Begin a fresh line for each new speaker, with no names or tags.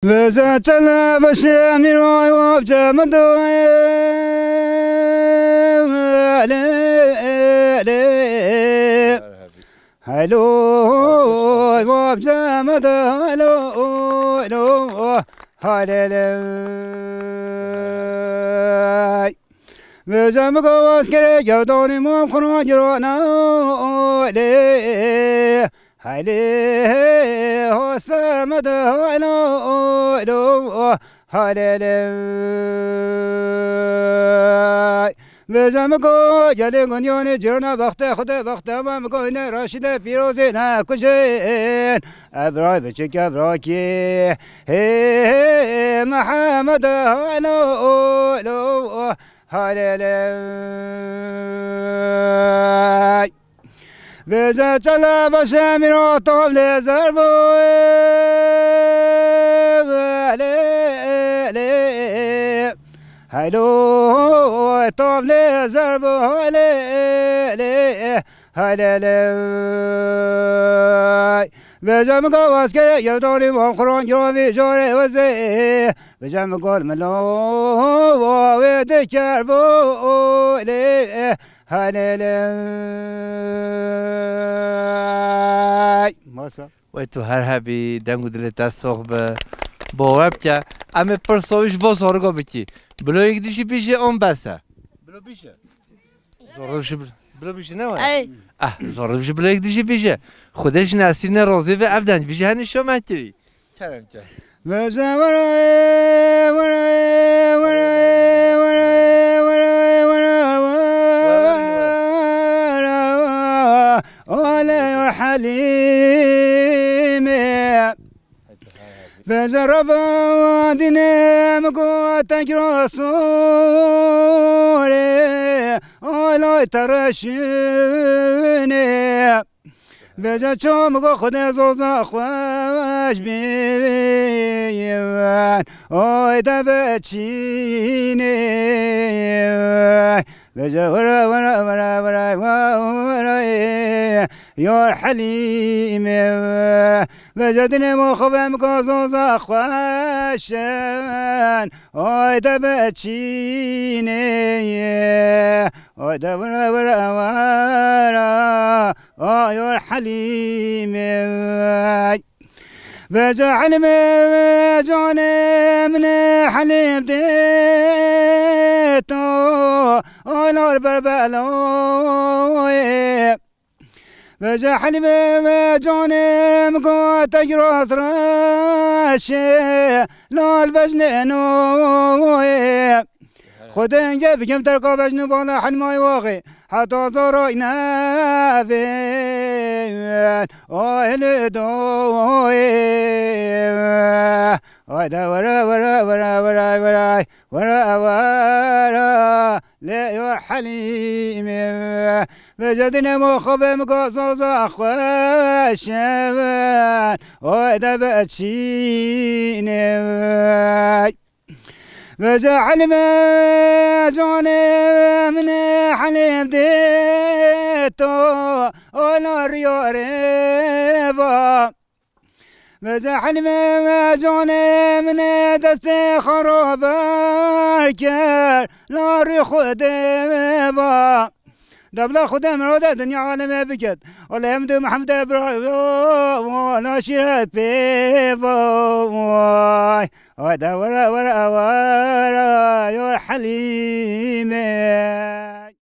بزاتنا بشامي وبجمد هلو وبجمد هلو هلو بجمد واسكري جودوني مخرج جرونا هلي هو سمد هلو هلي بجمكو جلي غنيوني جرنا بخت خد بخت ما مكوين راشد فيروزنا كجين ابراي بشك ابراكي هي محمد هلو هلي بجا چلا بشامي رو طوب لزربو هلو طوب لزربو هلي بجا مقو عسكري يدوري وقرون يومي جوري وزي بجا مقول ملو ويدكر هلي ماسا
ويتو هرهبي دنگو دلتا صحبه باور که اما پرساویش واس هارگا بکی بلو یک دیشی پیشه اون بسه بلو پیشه زارو بلو پیشه نه وای زارو بشه بلو یک دیشی پیشه خودش نسرین رازی و افدنج پیشه هنی شما تری چرم که
بجا ورای ورای ورای ورای ورای ورای ورای حليم بجرب وادنا مقوت تجرسوني ولا ترشني بجا شوم خد زوزا خوش بيوان اوي تبتشيني بجا ورا ورا ورا ورا ورا يا حليم بجدني مخبم كزوزا خوشن اوي تبتشيني اوي ورا ورا ورا يا حليم بجا حلم جوني من حليم ديتو ونور بربلوي بجا حلم جوني مقوت تجرس راشي نور بجنينوي خدن جاب كم تركوا بجنو بالا حلماي واقي حتى زرعنا فين اوه دوي ودا ورا ورا ورا ورا ورا ورا ورا لا يا حليم بجدنا مخبى مقصص خوشان ودا بتشيني بجا حلم جوني من حليم ديتو ونور يوريفا بجا حلم جوني من دستي خروبكر نور خديفا دبلا خدام رودا دنيا عالم بكت ولا يمد محمد ابراهيم ولا شيء بيفا ودا ورا ورا ورا يا حليم